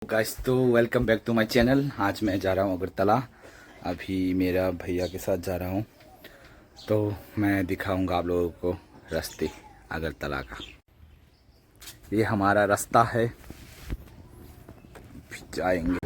Guys तो welcome back to my channel. आज मैं जा रहा हूँ अगरतला। अभी मेरा भैया के साथ जा रहा हूँ, तो मैं दिखाऊंगा आप लोगों को रास्ते अगरतला का। ये हमारा रास्ता है, जाएंगे।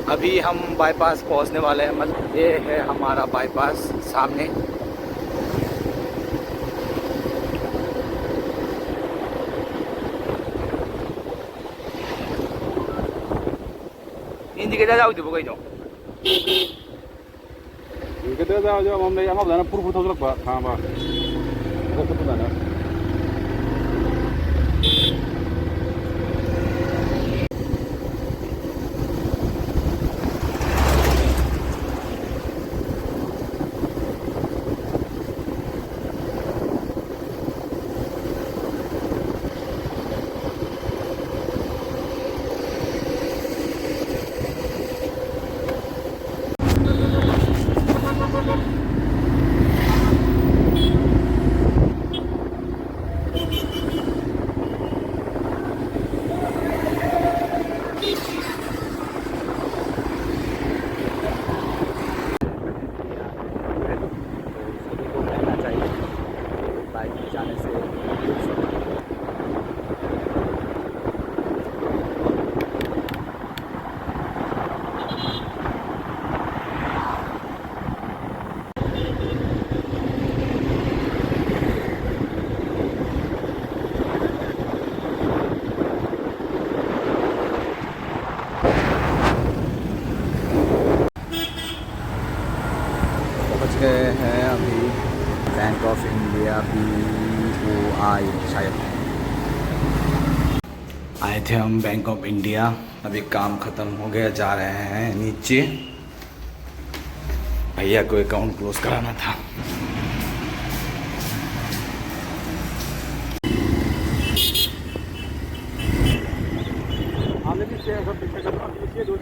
अभी हम बाईपास पहुंचने वाले हैं। मतलब ये है हमारा बाईपास सामने। इंडिकेटर जाऊ दे कहीं Kita dah jauh, mampu yang apa? Dana puru putus lagi, हाँ बा, itu tu dana. पहुंच गए हैं अभी बैंक ऑफ इंडिया BOI शायद आए थे हम बैंक ऑफ इंडिया। अभी काम ख़त्म हो गया, जा रहे हैं नीचे। भैया को अकाउंट क्लोज कराना था। हमने भी शेयर सब पिक्चर